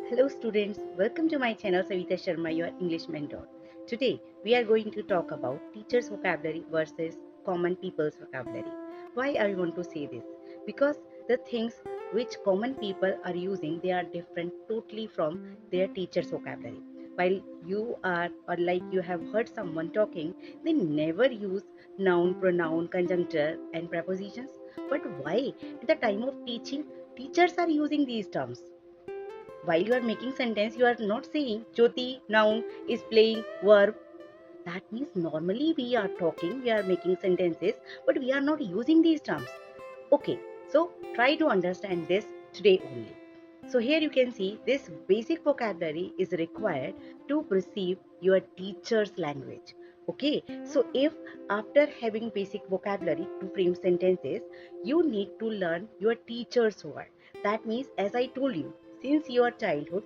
Hello students, welcome to my channel Savita Sharma, your English mentor. Today we are going to talk about teachers' vocabulary versus common people's vocabulary. Why I want to say this? Because the things which common people are using, they are different totally from their teachers' vocabulary. While you are or like you have heard someone talking, they never use noun, pronoun, conjuncture and prepositions. But why at the time of teaching, teachers are using these terms? While you are making sentence, you are not saying Jyoti noun is playing verb. That means normally we are talking, we are making sentences, but we are not using these terms. Okay, so try to understand this today only. So here you can see this basic vocabulary is required to perceive your teacher's language. Okay, so if after having basic vocabulary to frame sentences, you need to learn your teacher's word. That means, as I told you, since your childhood,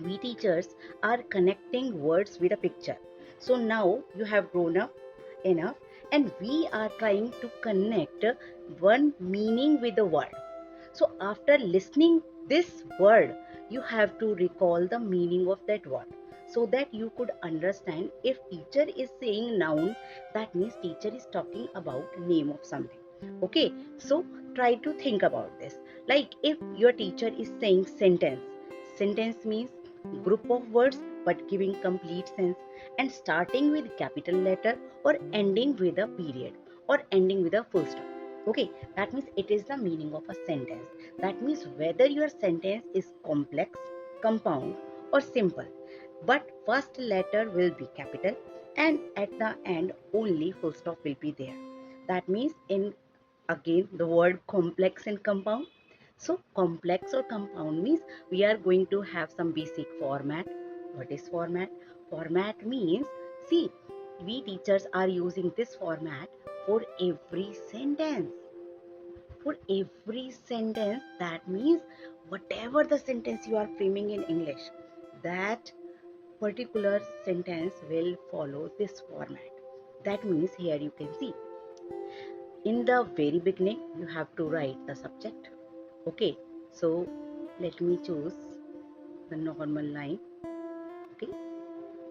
we teachers are connecting words with a picture. So now you have grown up enough and we are trying to connect one meaning with the word. So after listening this word, you have to recall the meaning of that word so that you could understand. If teacher is saying noun, that means teacher is talking about name of something. Okay, so try to think about this. Like if your teacher is saying sentence, sentence means group of words but giving complete sense and starting with capital letter or ending with a period or ending with a full stop. Okay, that means it is the meaning of a sentence. That means whether your sentence is complex, compound or simple, but first letter will be capital and at the end only full stop will be there. That means in again the word complex and compound. So complex or compound means we are going to have some basic format. What is format? Format means, see, we teachers are using this format for every sentence. For every sentence, that means whatever the sentence you are framing in English, that particular sentence will follow this format. That means here you can see in the very beginning you have to write the subject. Okay, so let me choose the normal line. Okay,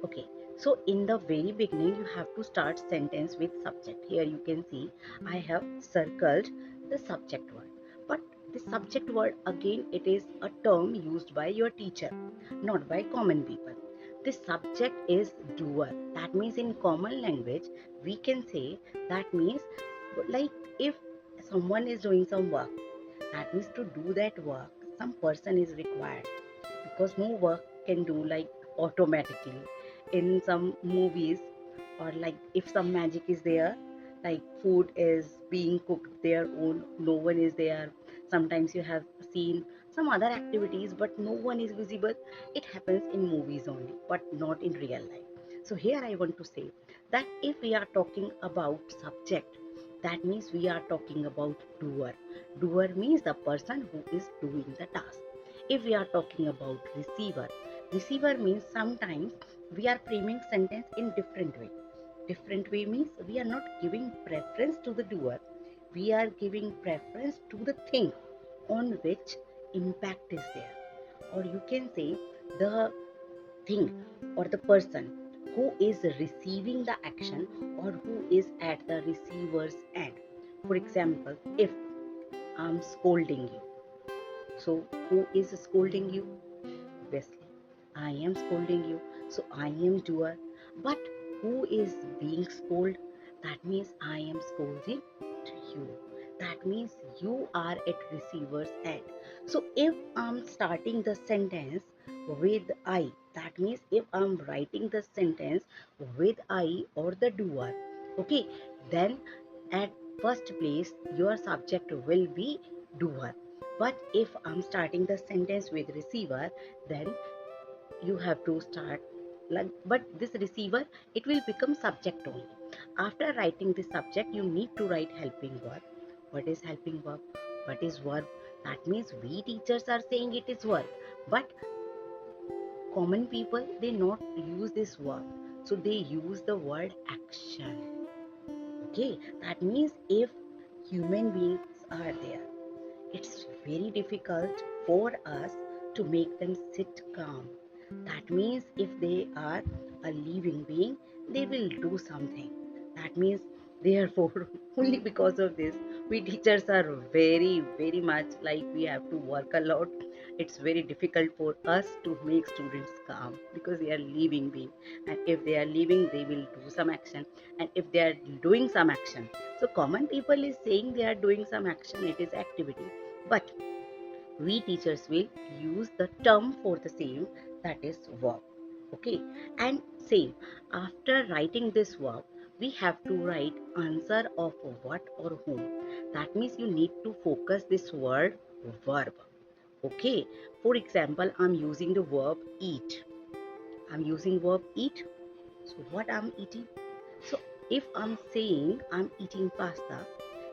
okay, so in the very beginning you have to start sentence with subject. Here you can see I have circled the subject word, but the subject word again, it is a term used by your teacher, not by common people. The subject is doer. That means in common language we can say, that means like if someone is doing some work, that means to do that work some person is required, because no work can do like automatically. In some movies, or like if some magic is there, like food is being cooked their own, no one is there. Sometimes you have seen some other activities but no one is visible. It happens in movies only but not in real life. So here I want to say that if we are talking about subject, that means we are talking about doer. Doer means the person who is doing the task. If we are talking about receiver, receiver means sometimes we are framing sentence in different way. Different way means we are not giving preference to the doer, we are giving preference to the thing on which impact is there, or you can say the thing or the person who is receiving the action or who is at the receiver's end. For example, if I'm scolding you, so who is scolding you? Obviously, I am scolding you. So I am doer. But who is being scolded? That means I am scolding to you. That means you are at receiver's end. So if I'm starting the sentence with I, that means if I'm writing the sentence with I or the doer, okay, then at first place your subject will be doer. But if I'm starting the sentence with receiver, then you have to start like, but this receiver, it will become subject only. After writing the subject, you need to write helping verb. What is helping verb? What is verb? That means we teachers are saying it is verb, but common people, they not use this verb, so they use the word action. Okay, that means if human beings are there, it's very difficult for us to make them sit calm. That means if they are a living being, they will do something. That means, therefore, only because of this, we teachers are very, very much like we have to work a lot. It's very difficult for us to make students calm because they are living being. And if they are living, they will do some action. And if they are doing some action, so common people is saying they are doing some action, it is activity. But we teachers will use the term for the same, that is verb. Okay, and same, after writing this verb, we have to write answer of what or whom. That means you need to focus this word verb. Okay, for example, I'm using the verb eat. I'm using verb eat. So what I'm eating? So if I'm saying I'm eating pasta,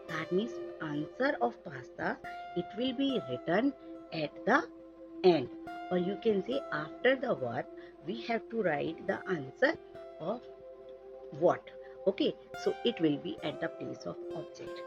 that means answer of pasta, it will be written at the end. Or you can say after the verb, we have to write the answer of what. Okay, so it will be at the place of object.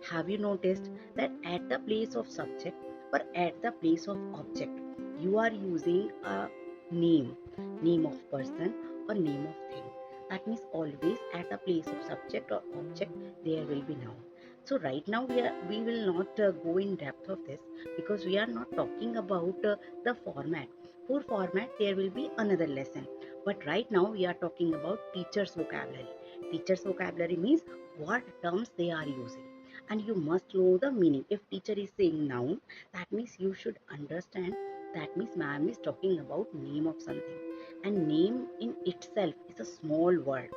Have you noticed that at the place of subject or at the place of object, you are using a name, name of person or name of thing. That means always at the place of subject or object, there will be noun. So right now we will not go in depth of this because we are not talking about the format. For format, there will be another lesson. But right now we are talking about teacher's vocabulary. Teacher's vocabulary means what terms they are using. And you must know the meaning. If teacher is saying noun, that means you should understand. That means ma'am is talking about name of something. And name in itself is a small word.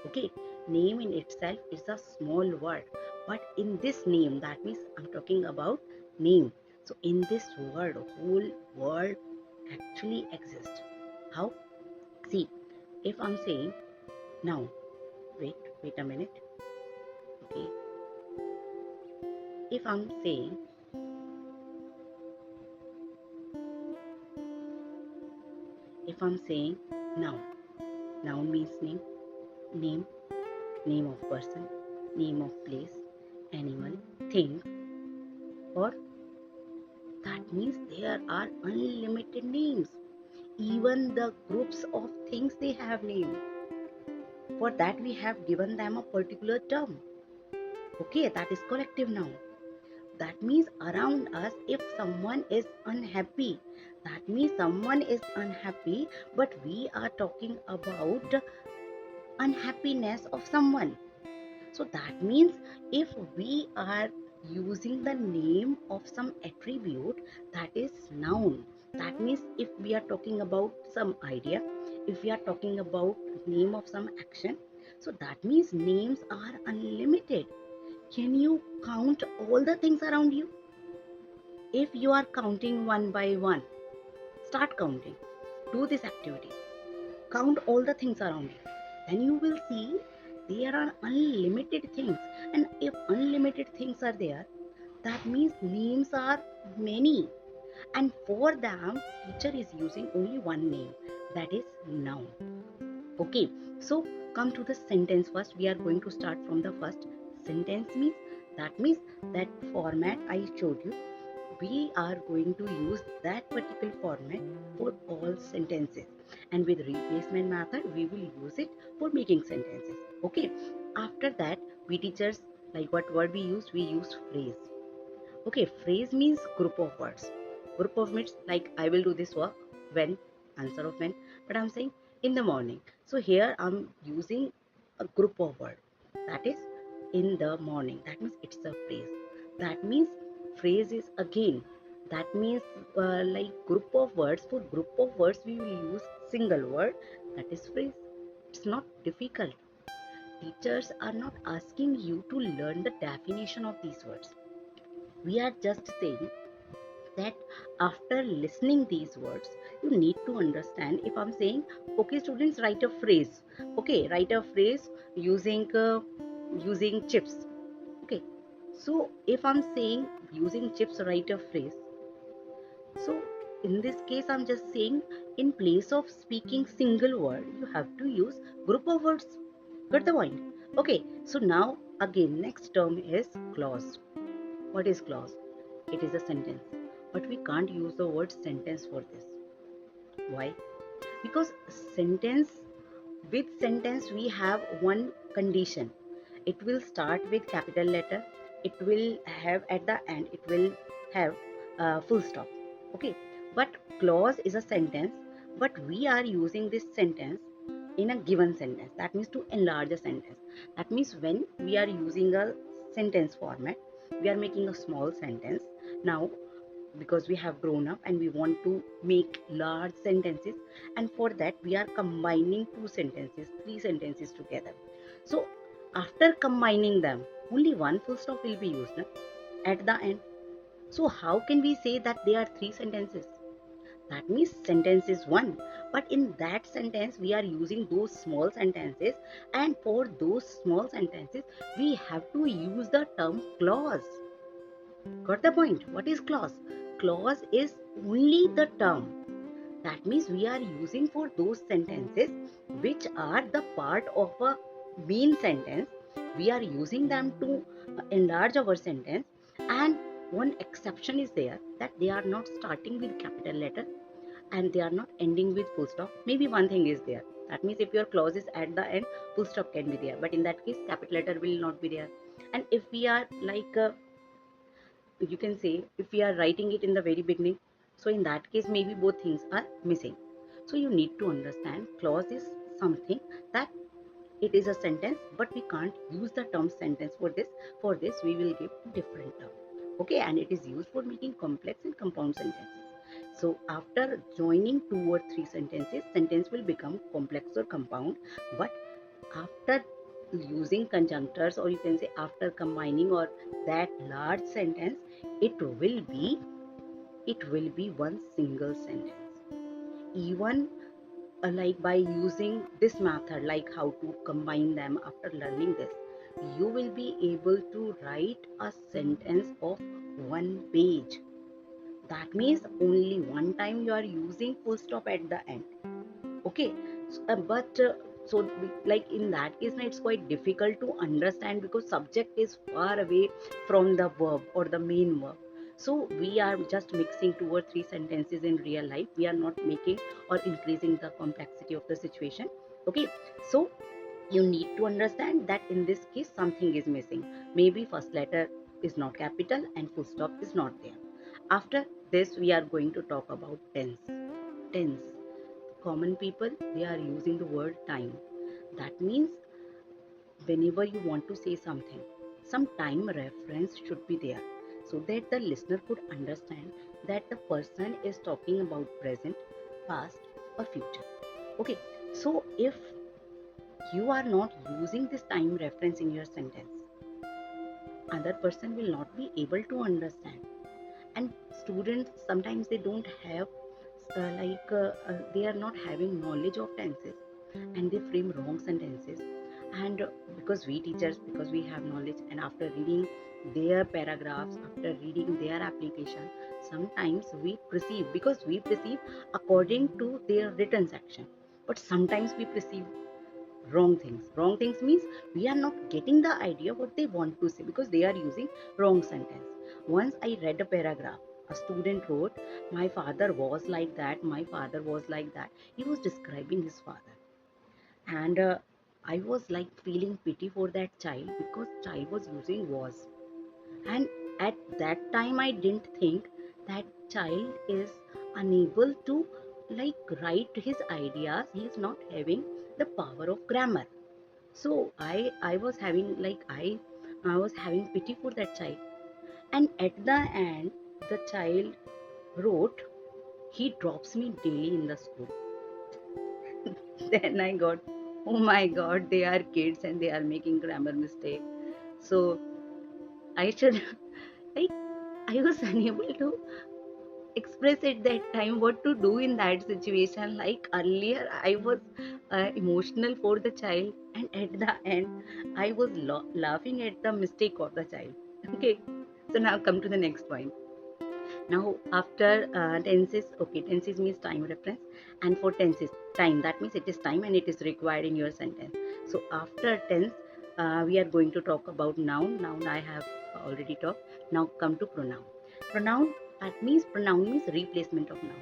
Okay, name in itself is a small word. But in this name, that means I'm talking about name. So in this word, whole world actually exists. How? See, if I'm saying now, wait a minute. Okay, if I'm saying noun, noun means name, name of person, name of place, animal, thing, or that means there are unlimited names. Even the groups of things they have name. For that we have given them a particular term. Okay, that is collective noun. That means around us, if someone is unhappy, that means someone is unhappy, but we are talking about unhappiness of someone. So that means if we are using the name of some attribute, that is noun. That means if we are talking about some idea, if we are talking about name of some action, so that means names are unlimited. Can you count all the things around you? If you are counting one by one, start counting. Do this activity. Count all the things around you. Then you will see there are unlimited things. And if unlimited things are there, that means names are many. And for them, teacher is using only one name. That is noun. Okay, so come to the sentence first. We are going to start from the first sentence means. That means that format I showed you. We are going to use that particular format for all sentences, and with replacement method we will use it for making sentences. Okay, after that we teachers, like what word we use phrase. Okay, phrase means group of words. Group of words, like I will do this work when, answer of when, but I'm saying in the morning. So here I'm using a group of words, that is in the morning. That means it's a phrase. That means phrase is again. That means like group of words. For group of words we will use single word, that is phrase. It's not difficult. Teachers are not asking you to learn the definition of these words. We are just saying that after listening these words, you need to understand. If I'm saying, okay students, write a phrase. Okay, write a phrase using chips. Okay, so if I'm saying using chips, write a phrase. So in this case, I'm just saying in place of speaking single word, you have to use group of words. Got the point? Okay, so now again, next term is clause. What is clause? It is a sentence. but we can't use the word sentence for this. Why? Because sentence we have one condition. It will start with capital letter. It will have at the end, it will have a full stop. Okay, but clause is a sentence, but we are using this sentence in a given sentence. That means to enlarge a sentence. That means when we are using a sentence format, we are making a small sentence. Now because we have grown up and we want to make large sentences, and for that we are combining two sentences, three sentences together. So after combining them, only one full stop will be used at the end. So how can we say that they are three sentences? That means sentence is one, but in that sentence we are using those small sentences, and for those small sentences we have to use the term clause. Got the point? What is clause? Clause is only the term. That means we are using for those sentences which are the part of a main sentence. We are using them to enlarge our sentence, and one exception is there, that they are not starting with capital letter and they are not ending with full stop. Maybe one thing is there. That means if your clause is at the end, full stop can be there. But in that case, capital letter will not be there. And if we are like you can say if we are writing it in the very beginning, so in that case maybe both things are missing. So you need to understand clause is something that it is a sentence, but we can't use the term sentence for this. For this we will give different term. Okay, and it is used for making complex and compound sentences. So after joining two or three sentences, sentence will become complex or compound. But after using conjunctors, or you can say after combining or that large sentence, it will be one single sentence. Even like by using this method, like how to combine them, after learning this, you will be able to write a sentence of one page. That means only one time you are using full stop at the end. Okay, but so like in that case it's quite difficult to understand, because subject is far away from the verb or the main verb. So we are just mixing two or three sentences in real life. We are not making or increasing the complexity of the situation. Okay, so you need to understand that in this case something is missing. Maybe first letter is not capital and full stop is not there. After this we are going to talk about tense. Common people, they are using the word time. That means whenever you want to say something, some time reference should be there, so that the listener could understand that the person is talking about present, past, or future. Okay, so if you are not using this time reference in your sentence, other person will not be able to understand. And students sometimes they don't have they are not having knowledge of tenses, and they frame wrong sentences. And because we teachers, because we have knowledge, and after reading their paragraphs, after reading their application, sometimes we perceive, because we perceive according to their written section, but sometimes we perceive wrong things means we are not getting the idea what they want to say, because they are using wrong sentence. Once I read a paragraph, a student wrote, my father was like that, my father was like that. He was describing his father, and I was like feeling pity for that child, because child was using was. And at that time I didn't think that child is unable to like write his ideas, he is not having the power of grammar. So I was having I was having pity for that child. And at the end the child wrote, he drops me daily in the school. Then I got, oh my god, they are kids and they are making grammar mistake. So I should like I was unable to express at that time what to do in that situation. Like earlier I was emotional for the child, and at the end I was laughing at the mistake of the child. Okay, so now come to the next point. Now after tenses, okay, tenses means time reference, and for tenses time, that means it is time and it is required in your sentence. So after tense we are going to talk about noun. I have already talked. Now come to pronoun. That means pronoun means replacement of noun.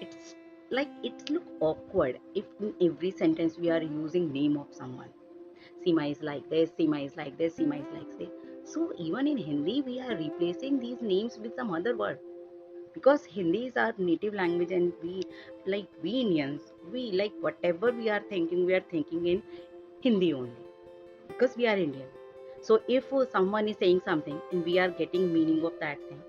It's like it look awkward if in every sentence we are using name of someone. Seema is like this, Seema is like this, Seema is like this. So even in Hindi, we are replacing these names with some other word because Hindi is our native language, and we Indians, we like whatever we are thinking in Hindi only because we are Indian. So if someone is saying something and we are getting meaning of that thing,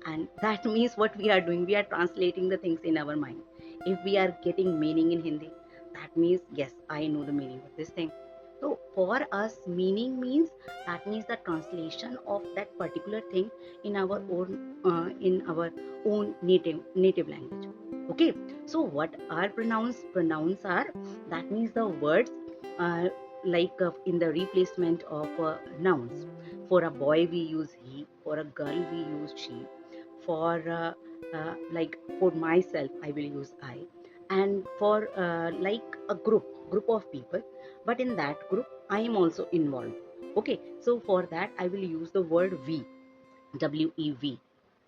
and that means what we are doing, we are translating the things in our mind. If we are getting meaning in Hindi, that means yes, I know the meaning of this thing. So for us, meaning means that means the translation of that particular thing in our own native language. Okay, so what are pronouns? Pronouns are, that means the words uh, in the replacement of nouns. For a boy we use he, for a girl we use she, for for myself I will use I, and for like a group of people, but in that group I am also involved. Okay, so for that I will use the word we, wev.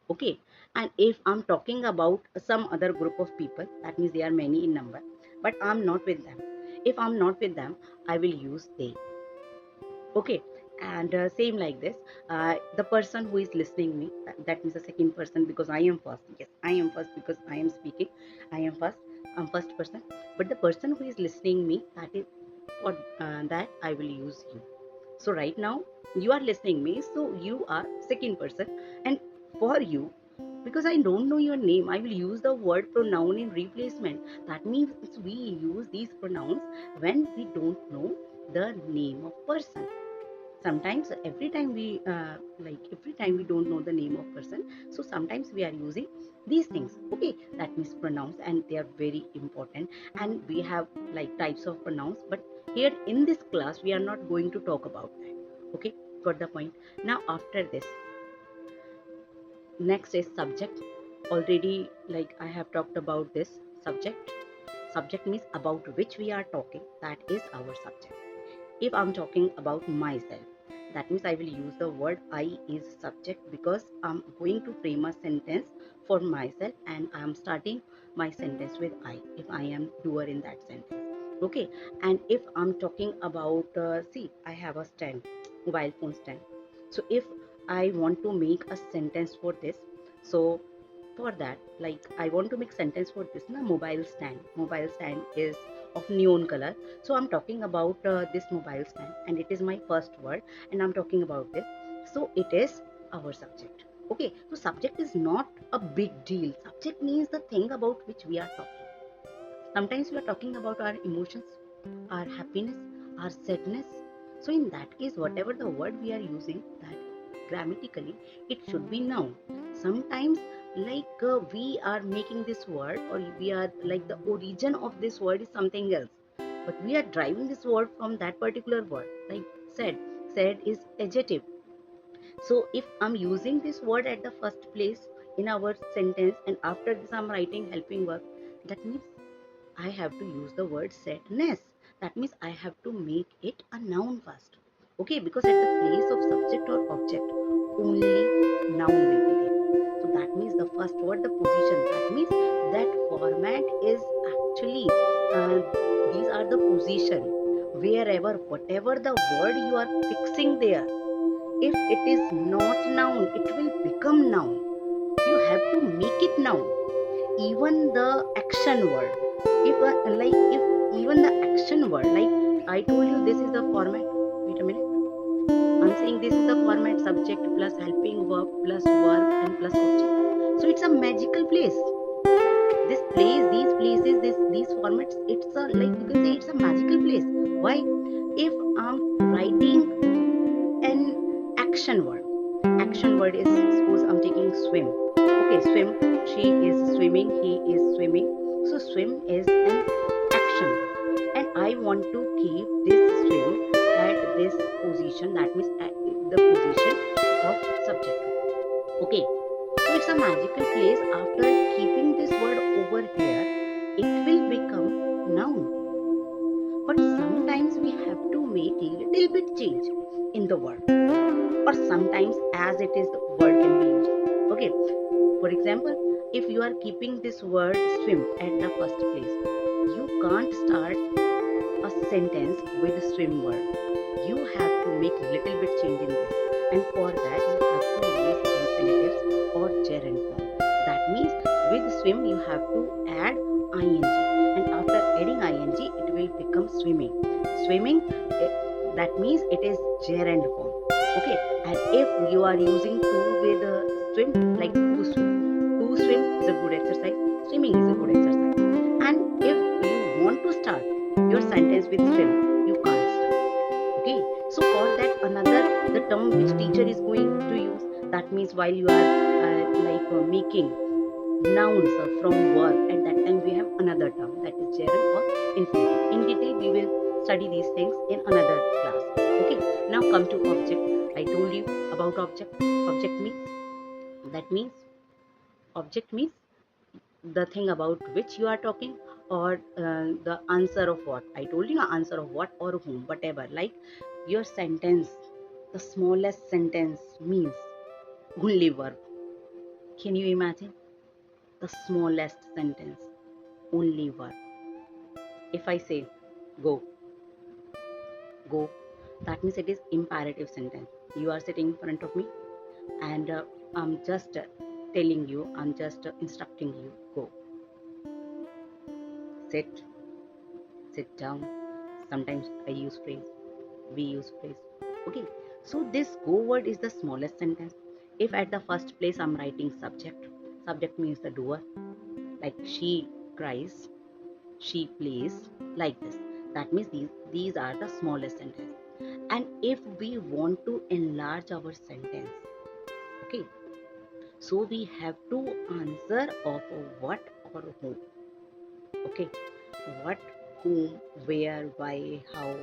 Okay, and if I'm talking about some other group of people, that means they are many in number, but I'm not with them. If I'm not with them, I will use they. Okay, and same like this, the person who is listening me, that means the second person, because I am first. Yes, I am first because I am speaking. I am first. I'm first person. But the person who is listening me, that is for that I will use you. So right now you are listening me, so you are second person, and for you, because I don't know your name, I will use the word pronoun in replacement. That means we use these pronouns when we don't know the name of person. Sometimes every time we don't know the name of person, so sometimes we are using these things. Okay, that means pronouns, and they are very important, and we have like types of pronouns, but here in this class we are not going to talk about that. Okay, got the point. Now after this, next is subject. Already like I have talked about this. Subject means about which we are talking, that is our subject. If I'm talking about myself, that means I will use the word I is subject, because I'm going to frame a sentence for myself and I'm starting my sentence with I if I am doer in that sentence. Okay, and if I'm talking about, see, I have a stand, mobile phone stand. So if I want to make a sentence for this, so for that, like I want to make sentence for this na, mobile stand is of neon color. So I'm talking about this mobile stand, and it is my first word, and I'm talking about this, so it is our subject. Okay, so subject is not a big deal. Subject means the thing about which we are talking. Sometimes we are talking about our emotions, our happiness, our sadness. So in that case, whatever the word we are using, that grammatically it should be noun. Sometimes we are making this word, or we are like the origin of this word is something else, but we are driving this word from that particular word, like said. Said is adjective. So if I'm using this word at the first place in our sentence, and after this I'm writing helping verb, that means I have to use the word sadness. That means I have to make it a noun first. Okay, because at the place of subject or object, only noun will be there. So that means the first word, the position. That means that format is actually, these are the position. Wherever, whatever the word you are fixing there, if it is not noun, it will become noun. You have to make it noun. Even the action word, if even the action word, like I told you, this is the format. Wait a minute, I'm saying this is the format: subject plus helping verb plus verb and plus object. So it's a magical place. This place, these places, these formats, it's a, like you can say, it's a magical place. Why? If I'm writing an action word is, suppose I'm taking swim. Okay, swim, she is swimming, he is swimming. So swim is an action word, and I want to keep this swim at this position, that means at the position of subject. Okay, so it's a magical place. After keeping this word over here, it will become noun. But sometimes we have to make a little bit change in the word, or sometimes as it is the word can be used. Okay, For example, if you are keeping this word swim at the first place, you can't start a sentence with a swim word. You have to make little bit change in this, and for that you have to use infinitives or gerund form. That means with swim you have to add ing, and after adding ing it will become swimming. Swimming, that means it is gerund form. Okay, and if you are using to with swim, like to swim is a good exercise. Swimming is a good exercise. And if you want to start your sentence with swim, you can't start. Okay, so for that another the term which teacher is going to use, that means while you are making nouns from verb, at that time we have another term, that is gerund or infinitive. In detail we will study these things in another class. Okay, now come to object. I told you about object. Object means, that means object means the thing about which you are talking, or the answer of what. I told you, answer of what or whom, whatever. Like your sentence, the smallest sentence means only verb. Can you imagine? The smallest sentence, only verb. If I say go, go, that means it is imperative sentence. You are sitting in front of me, and I'm just telling you, I'm just instructing you, go. Sit, sit down. Sometimes I use phrase, we use phrase. Okay, so this go word is the smallest sentence. If at the first place I'm writing subject, subject means the doer, like she cries, she plays, like this. That means these are the smallest sentence. And if we want to enlarge our sentence, okay, so we have to answer of what or whom. Okay, what, whom, where, why, how,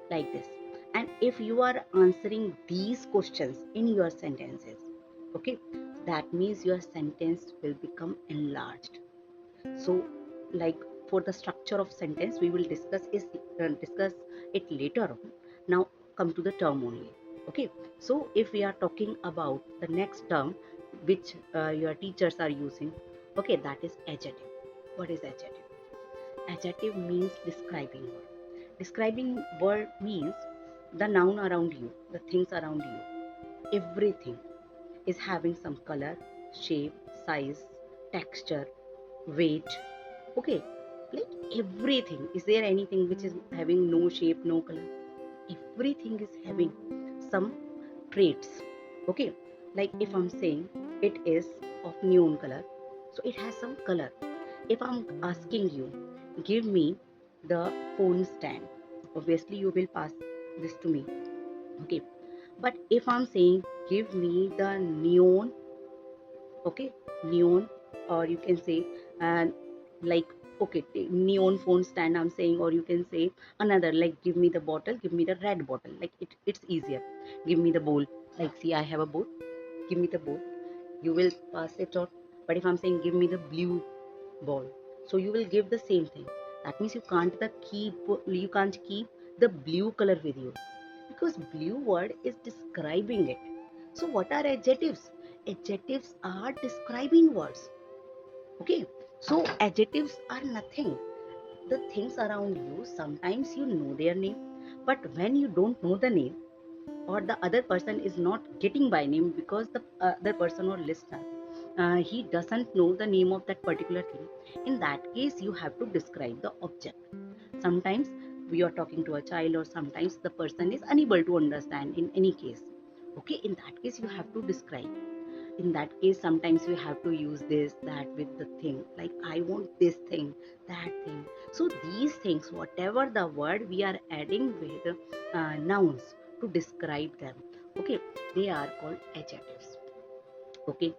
like this. And if you are answering these questions in your sentences, okay, that means your sentence will become enlarged. So like for the structure of sentence we will discuss it later on. Now come to the term only. Okay, so if we are talking about the next term which your teachers are using, okay, that is adjective. What is adjective? Adjective means describing word. Describing word means the noun around you, the things around you, everything is having some color, shape, size, texture, weight. Okay, like everything. Is there anything which is having no shape, no color? Everything is having some traits. Okay, like if I'm saying it is of neon color, so it has some color. If I'm asking you, give me the phone stand, obviously you will pass this to me. Okay, but if I'm saying give me the neon, okay, neon, or you can say and like, okay, neon phone stand I'm saying, or you can say another, like give me the bottle, give me the red bottle, like it's easier. Give me the bowl, like see I have a bowl, give me the bowl, you will pass it on. But if I'm saying give me the blue ball, so you will give the same thing. That means you can't keep the blue color with you, because blue word is describing it. So what are adjectives? Adjectives are describing words. Okay, so adjectives are nothing. The things around you, sometimes you know their name, but when you don't know the name, or the other person is not getting by name, because the other person or listener, he doesn't know the name of that particular thing, in that case you have to describe the object. Sometimes we are talking to a child, or sometimes the person is unable to understand, in any case. Okay, in that case you have to describe. In that case sometimes you have to use this that with the thing, like I want this thing, that thing. So these things, whatever the word we are adding with nouns to describe them, okay, they are called adjectives. Okay,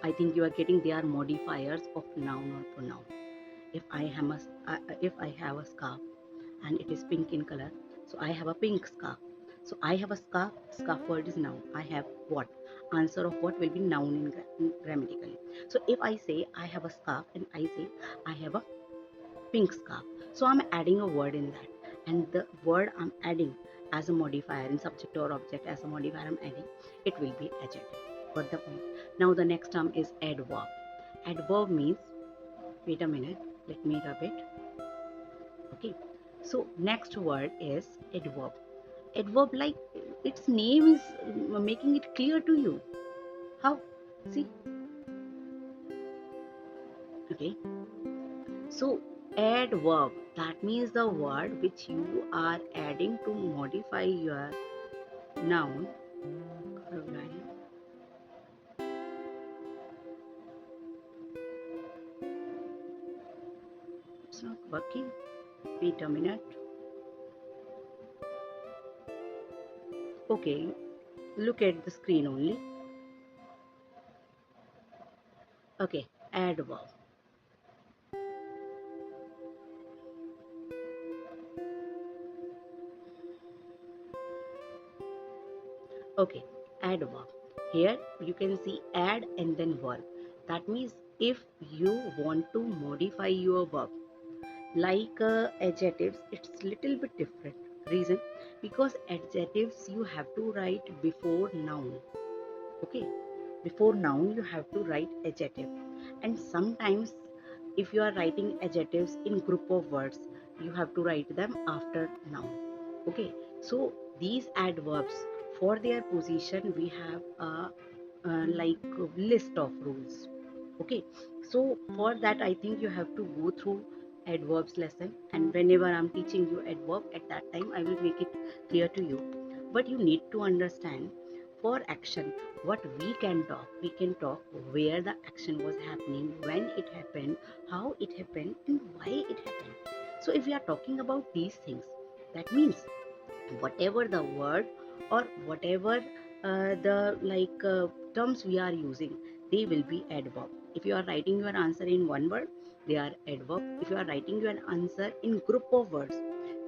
I think you are getting, they are modifiers of noun or pronoun. If I have a scarf and it is pink in color, so I have a pink scarf. So I have a scarf, scarf word is noun. I have what? Answer of what will be noun in grammatically. So if I say I have a scarf and I say I have a pink scarf, so I'm adding a word in that, and the word I'm adding as a modifier in subject or object, as a modifier I'm adding, it will be adjective. Got the point? Now the next term is adverb. Adverb means, wait a minute, let me rub it. Okay, so next word is adverb. Adverb, like its name is making it clear to you. How? See? Okay, so adverb, that means the word which you are adding to modify your noun. It's not working. Wait a minute. Okay, look at the screen only. Okay, adverb. Okay, adverb. Here you can see add and then verb. That means if you want to modify your verb, like adjectives, it's little bit different. Reason? Because adjectives you have to write before noun. Okay, before noun you have to write adjective, and sometimes if you are writing adjectives in group of words, you have to write them after noun. Okay, so these adverbs, for their position we have like a list of rules. Okay, so for that I think you have to go through adverbs lesson, and whenever I'm teaching you adverb, at that time I will make it clear to you. But you need to understand, for action, what we can talk where the action was happening, when it happened, how it happened, and why it happened. So if we are talking about these things, that means whatever the word or whatever the terms we are using, they will be adverb. If you are writing your answer in one word, they are adverb. If you are writing your answer in group of words,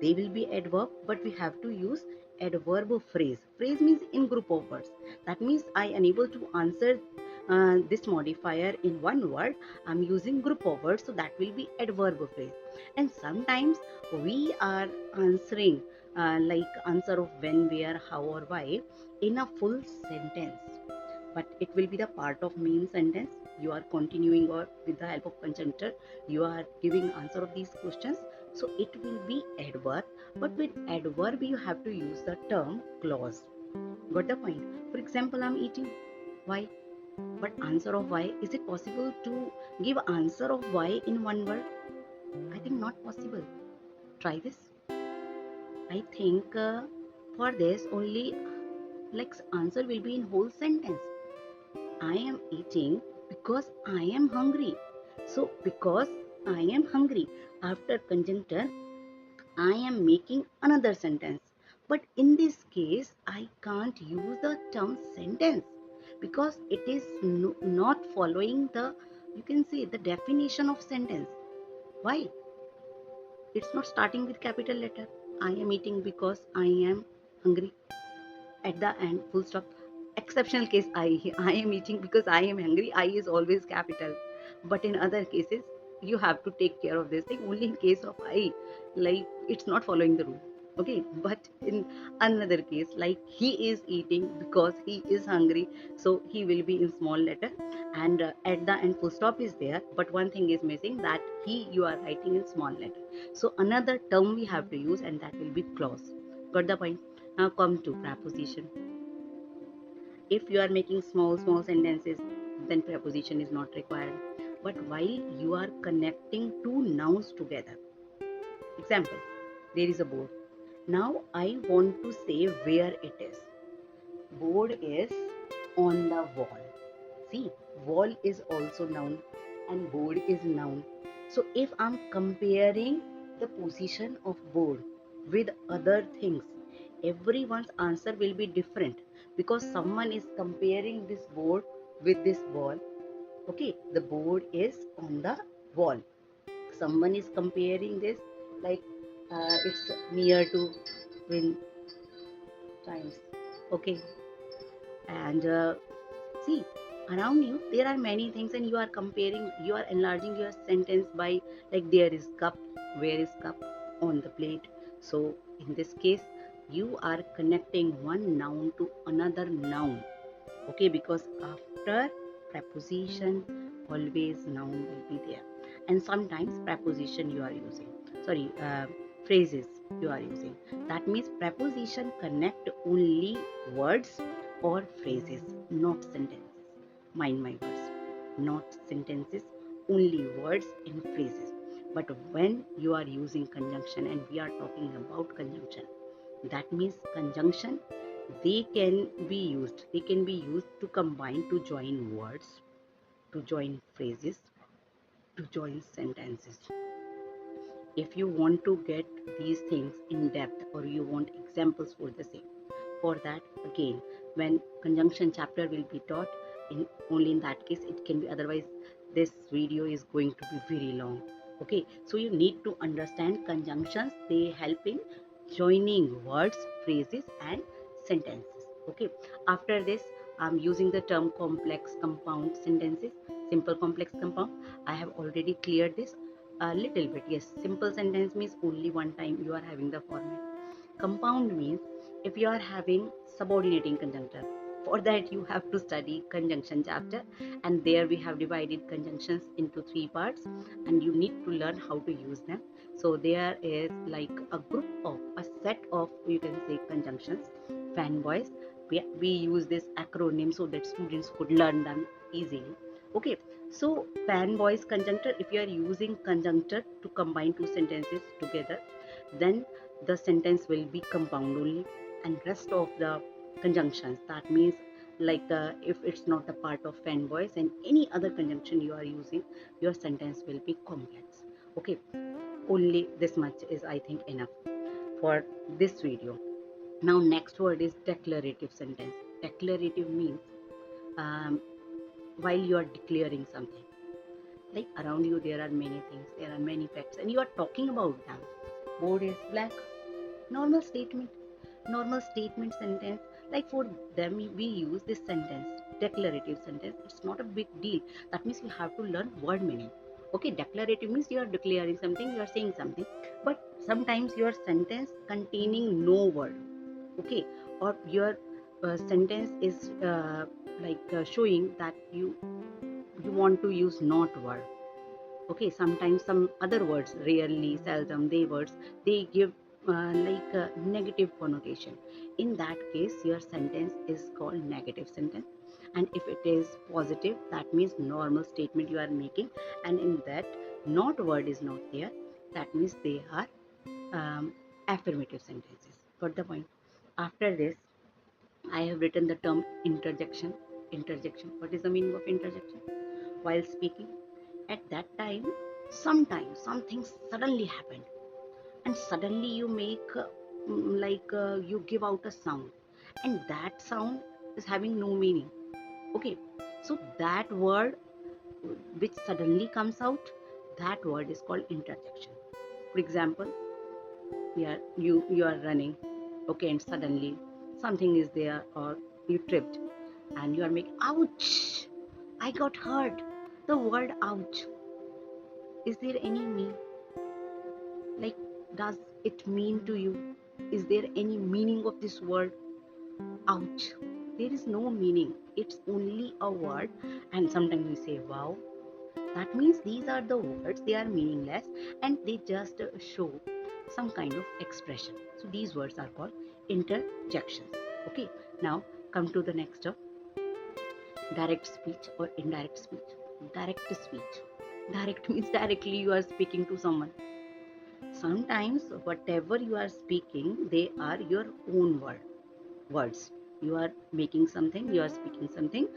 they will be adverb, but we have to use adverb phrase. Phrase means in group of words. That means I unable to answer this modifier in one word, I'm using group of words, so that will be adverb phrase. And sometimes we are answering like answer of when, where, how, or why in a full sentence, but it will be the part of main sentence. You are continuing, or with the help of conjunctor you are giving answer of these questions, so it will be adverb. But with adverb you have to use the term clause. Got the point? For example, I'm eating. Why? But answer of why, is it possible to give answer of why in one word? I think not possible. Try this. I think for this only, like answer will be in whole sentence. I am eating because I am hungry. So because I am hungry, after conjunctor I am making another sentence. But in this case I can't use the term sentence, because it is not following the, you can say, the definition of sentence. Why? It's not starting with capital letter. I am eating because I am hungry. At the end, full stop. Exceptional case, I am eating because I am hungry. I is always capital. But in other cases, you have to take care of this thing. Only in case of I, like it's not following the rule. Okay, but in another case, like he is eating because he is hungry, so he will be in small letter, and at the end full stop is there, but one thing is missing, that he you are writing in small letter. So another term we have to use, and that will be clause. Got the point? Now come to preposition. If you are making small sentences, then preposition is not required. But while you are connecting two nouns together, example, there is a board. Now I want to say where it is. Board is on the wall. See, wall is also noun and board is noun. So if I'm comparing the position of board with other things, everyone's answer will be different, because someone is comparing this board with this wall. Okay, the board is on the wall. Someone is comparing this like it's near to wind times. Okay, and see, around you there are many things, and you are comparing, you are enlarging your sentence by, like, there is cup, where is cup, on the plate. So in this case you are connecting one noun to another noun. Okay, because after preposition always noun will be there, and sometimes preposition you are using, sorry, phrases you are using. That means preposition connect only words or phrases, not sentences. Mind my words, not sentences, only words and phrases. But when you are using conjunction, and we are talking about conjunction, that means conjunction, they can be used to combine, to join words, to join phrases, to join sentences. If you want to get these things in depth, or you want examples for the same, for that, again, when conjunction chapter will be taught, in only in that case it can be, otherwise this video is going to be very long. Okay, so you need to understand conjunctions. They help in joining words, phrases and sentences. Okay, after this I'm using the term complex compound sentences, simple complex compound. I have already cleared this a little bit. Yes, simple sentence means only one time you are having the format. Compound means if you are having subordinating conjunctor, for that you have to study conjunction chapter, and there we have divided conjunctions into three parts, and you need to learn how to use them. So there is like a group of, a set of, you can say, conjunctions. Fanboys, we use this acronym so that students could learn them easily. Okay, so fanboys conjunctor, if you are using conjunctor to combine two sentences together, then the sentence will be compound only, and rest of the conjunctions, that means like if it's not a part of fanboys and any other conjunction you are using, your sentence will be complex. Okay, only this much is, I think, enough for this video. Now next word is declarative sentence. Declarative means um, while you are declaring something, like around you there are many things, there are many facts, and you are talking about them. Board is black, normal statement, normal statement sentence. Like for them we use this sentence, declarative sentence. It's not a big deal. That means you have to learn word meaning. Okay, declarative means you are declaring something, you are saying something, but sometimes your sentence containing no word. Okay, or your sentence is showing that you want to use not word. Okay, sometimes some other words, rarely, seldom, they words, they give negative connotation. In that case your sentence is called negative sentence. And if it is positive, that means normal statement you are making, and in that not word is not there, that means they are affirmative sentences. Got the point? After this I have written the term interjection. Interjection, what is the meaning of interjection? While speaking, at that time, sometimes something suddenly happened, and suddenly you make you give out a sound, and that sound is having no meaning. Okay, so that word which suddenly comes out, that word is called interjection. For example, you are running, okay, and suddenly something is there, or you tripped and you are making ouch, I got hurt. The word ouch, is there any meaning? Like, does it mean to you? Is there any meaning of this word ouch? There is no meaning, it's only a word. And sometimes we say wow. That means these are the words, they are meaningless, and they just show some kind of expression. So these words are called interjections. Okay, now come to the next of direct speech or indirect speech. Direct speech, direct means directly you are speaking to someone. Sometimes whatever you are speaking, they are your own words. You are making something, you are speaking something,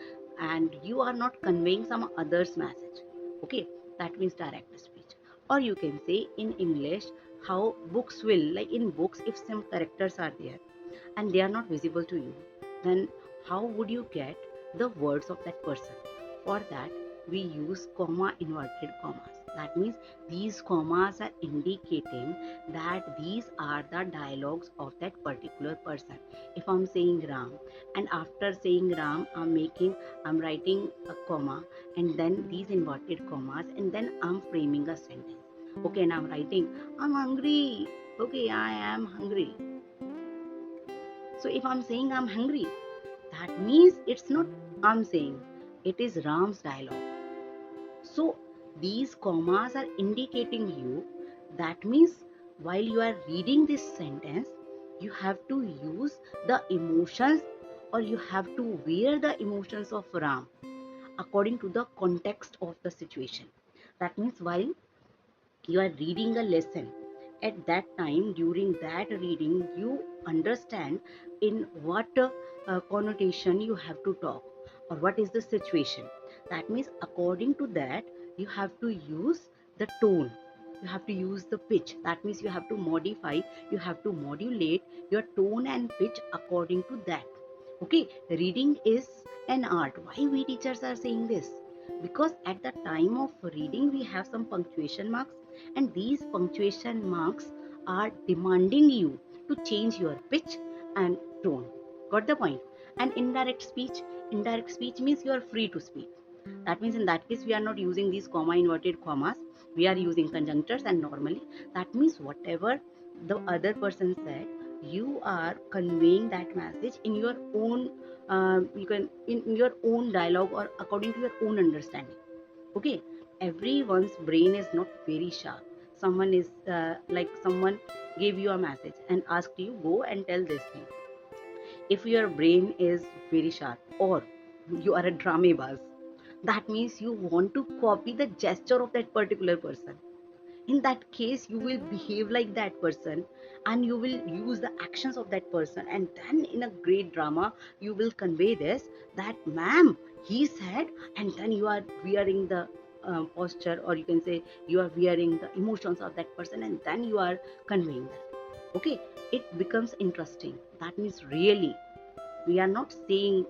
and you are not conveying some other's message. Okay, that means direct speech. Or you can say in English, how books will, like in books, if some characters are there and they are not visible to you, then how would you get the words of that person? For that we use comma, inverted commas. That means these commas are indicating that these are the dialogues of that particular person. If I'm saying Ram, and after saying Ram I'm writing a comma, and then these inverted commas, and then I'm framing a sentence. Okay, and I'm writing I'm hungry. Okay, I am hungry. So if I'm saying I'm hungry, That means it's not I'm saying, it is Ram's dialogue. So these commas are indicating you, that means while you are reading this sentence, you have to use the emotions, or you have to wear the emotions of Ram according to the context of the situation. That means while you are reading a lesson, at that time during that reading you understand in what connotation you have to talk, or what is the situation. That means according to that you have to use the tone, you have to use the pitch. That means you have to modify, you have to modulate your tone and pitch according to that. Okay, reading is an art. Why we teachers are saying this? Because at the time of reading we have some punctuation marks, and these punctuation marks are demanding you to change your pitch and tone. Got the point? And indirect speech means you are free to speak. That means in that case we are not using these comma inverted commas, we are using conjunctors. And normally that means whatever the other person said, you are conveying that message in your own you can in your own dialogue, or according to your own understanding. Okay, everyone's brain is not very sharp. Someone is like someone gave you a message and asked you go and tell this thing. If your brain is very sharp, or you are a dramebaz, that means you want to copy the gesture of that particular person. In that case you will behave like that person, and you will use the actions of that person, and then in a great drama you will convey this, that ma'am he said, and then you are wearing the posture, or you can say you are wearing the emotions of that person, and then you are conveying that. Okay, it becomes interesting. That means really we are not saying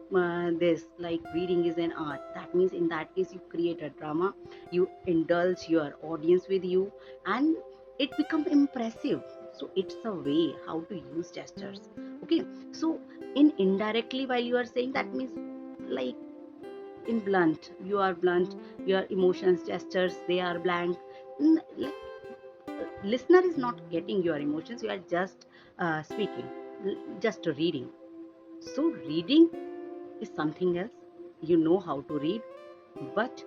this like reading is an art. That means in that case you create a drama, you indulge your audience with you, and it becomes impressive. So it's a way how to use gestures. Okay, so in indirectly while you are saying, that means like in blunt, you are blunt, your emotions gestures they are blank. Like listener is not getting your emotions, you are just speaking, just reading. So reading is something else. You know how to read, but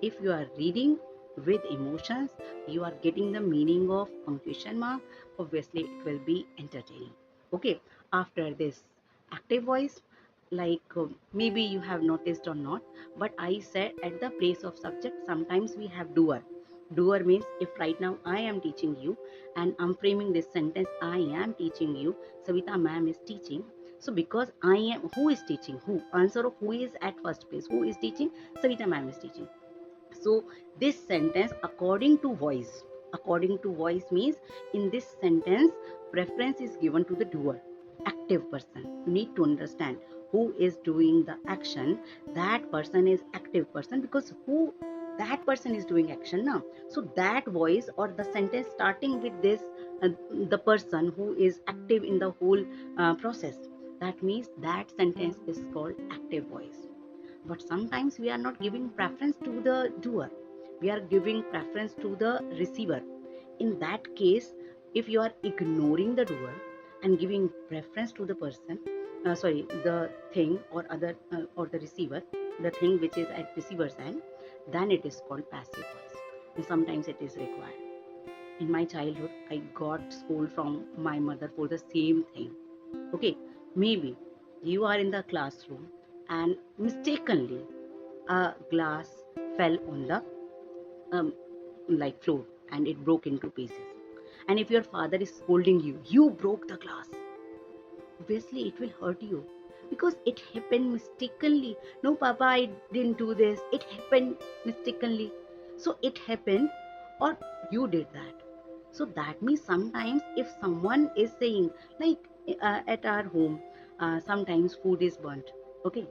if you are reading with emotions, you are getting the meaning of punctuation mark. Obviously, it will be entertaining. Okay, after this active voice, like maybe you have noticed or not, but I said at the place of subject, sometimes we have doer. Doer means if right now I am teaching you and I'm framing this sentence, I am teaching you, Savita ma'am is teaching. So because I am, who is teaching? Who? Answer of who is at first place. Who is teaching? Savita ma'am is teaching. So this sentence according to voice means in this sentence preference is given to the doer, active person. You need to understand who is doing the action. That person is active person, because who, that person is doing action now. So that voice or the sentence starting with this the person who is active in the whole process, that means that sentence is called active voice. But sometimes we are not giving preference to the doer, we are giving preference to the receiver. In that case, if you are ignoring the doer and giving preference to the person, the thing or other or the receiver, the thing which is at receiver's end, then it is called passive voice, and sometimes it is required. In my childhood I got scolded from my mother for the same thing. Okay, maybe you are in the classroom and mistakenly a glass fell on the um, like floor, and it broke into pieces. And if your father is scolding you, you broke the glass. Obviously, it will hurt you because it happened mistakenly. No, Papa, I didn't do this. It happened mistakenly. So it happened, or you did that. So that means sometimes if someone is saying, like at our home, sometimes food is burnt. Okay.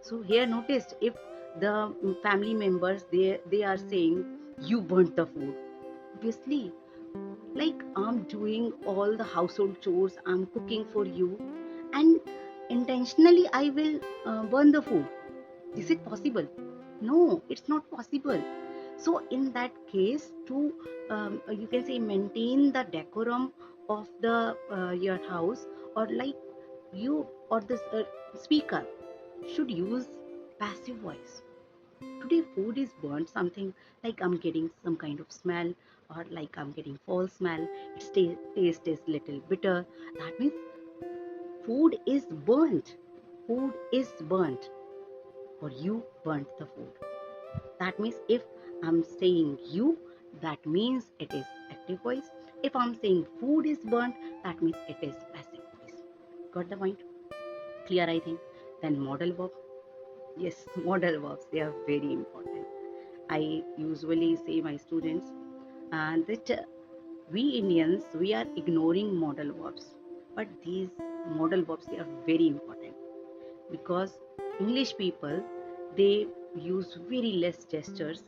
So here noticed, if the family members they are saying you burnt the food, obviously, like I'm doing all the household chores, I'm cooking for you, and intentionally I will burn the food. Is it possible? No, it's not possible. So in that case, to you can say maintain the decorum of the your house, or like you or the speaker, should use passive voice. Today food is burnt, something like I'm getting some kind of smell, or like I'm getting foul smell. Its taste is little bitter. That means food is burnt. Food is burnt, or you burnt the food. That means if I'm saying you, that means it is active voice. If I'm saying food is burnt, that means it is passive voice. Got the point? Clear, I think. Then modal verb. Yes, modal verbs, they are very important. I usually say my students that we Indians, we are ignoring modal verbs, but these modal verbs, they are very important, because English people, they use very less gestures.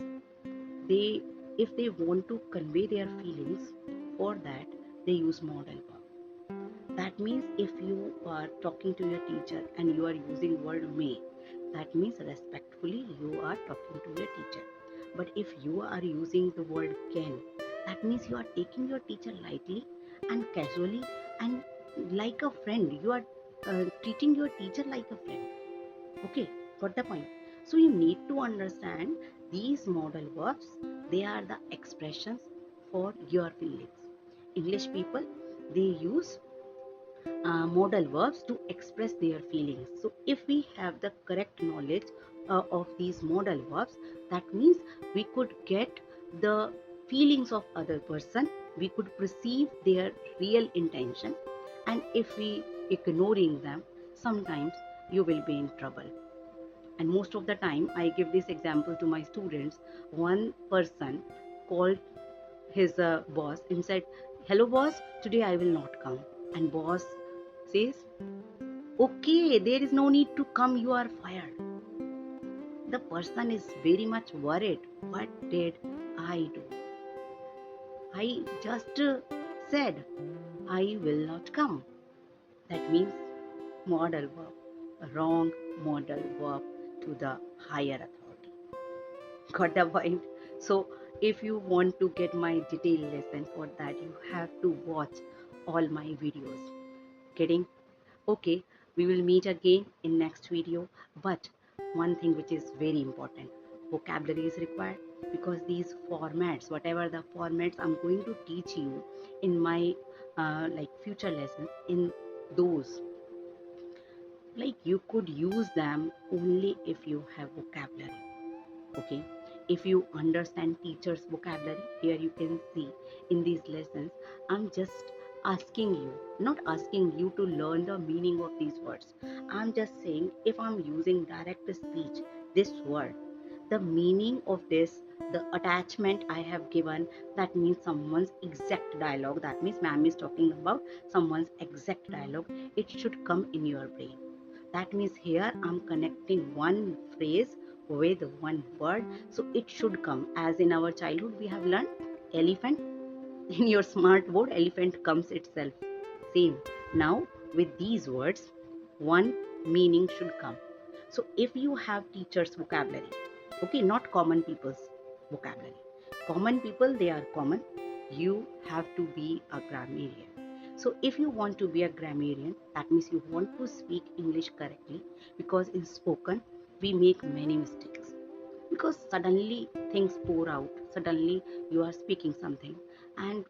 They, if they want to convey their feelings, for that they use modal verb. That means if you are talking to your teacher and you are using word may, that means respectfully you are talking to your teacher. But if you are using the word can, that means you are taking your teacher lightly and casually, and like a friend. You are treating your teacher like a friend. Okay, got the point? So you need to understand these modal verbs, they are the expressions for your feelings. English people, they use modal verbs to express their feelings. So if we have the correct knowledge of these modal verbs, that means we could get the feelings of other person, we could perceive their real intention, and if we ignoring them, sometimes you will be in trouble. And most of the time I give this example to my students. One person called his boss and said, "Hello boss, today I will not come." And boss says, "Okay, there is no need to come, you are fired." The person is very much worried. What did I do? I just said I will not come. That means modal verb, wrong modal verb to the higher authority. Got the point? So if you want to get my detailed lesson, for that you have to watch all my videos. Getting? Okay, we will meet again in next video. But one thing which is very important, vocabulary is required, because these formats, whatever the formats I'm going to teach you in my like future lessons, in those, like you could use them only if you have vocabulary. Okay, if you understand teachers vocabulary, here you can see in these lessons I'm just asking you, not asking you to learn the meaning of these words. I'm just saying, if I'm using direct speech, this word, the meaning of this, the attachment I have given, that means someone's exact dialogue. That means ma'am is talking about someone's exact dialogue. It should come in your brain. That means here I'm connecting one phrase with one word, so it should come. As in our childhood, we have learned elephant. In your smart board, elephant comes itself. Same. Now, with these words, one meaning should come. So, if you have teachers' vocabulary, okay, not common people's vocabulary. Common people, they are common. You have to be a grammarian. So, if you want to be a grammarian, that means you want to speak English correctly, because in spoken, we make many mistakes. Because suddenly things pour out, suddenly you are speaking something, and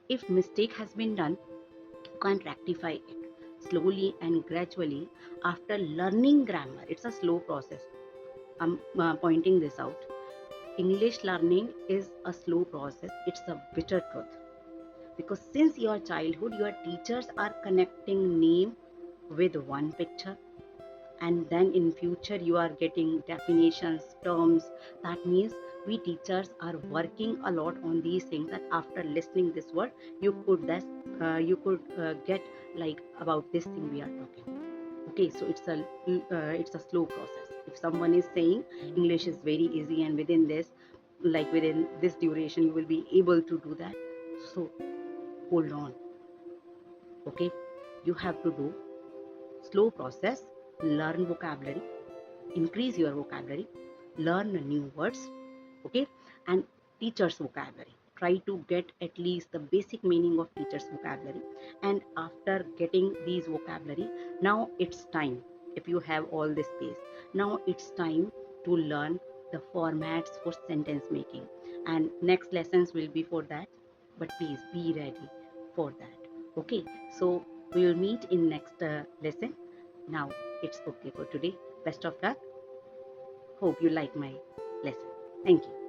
if mistake has been done, you can't rectify it. Slowly and gradually, after learning grammar, it's a slow process. I'm pointing this out. English learning is a slow process, it's a bitter truth. Because since your childhood, your teachers are connecting name with one picture, and then in future you are getting definitions, terms. That means we teachers are working a lot on these things, that after listening this word, you could get like about this thing we are talking. Okay, so it's a slow process. If someone is saying English is very easy, and within this, like within this duration you will be able to do that, so hold on. Okay, you have to do slow process, learn vocabulary, increase your vocabulary, learn new words. Okay, and teachers vocabulary, try to get at least the basic meaning of teachers vocabulary. And after getting these vocabulary, now it's time. if you have all this space. Now it's time to learn the formats for sentence making, and next lessons will be for that, but please be ready for that. Okay, so we will meet in next lesson. Now it's okay for today. Best of luck. Hope you like my lesson. Thank you.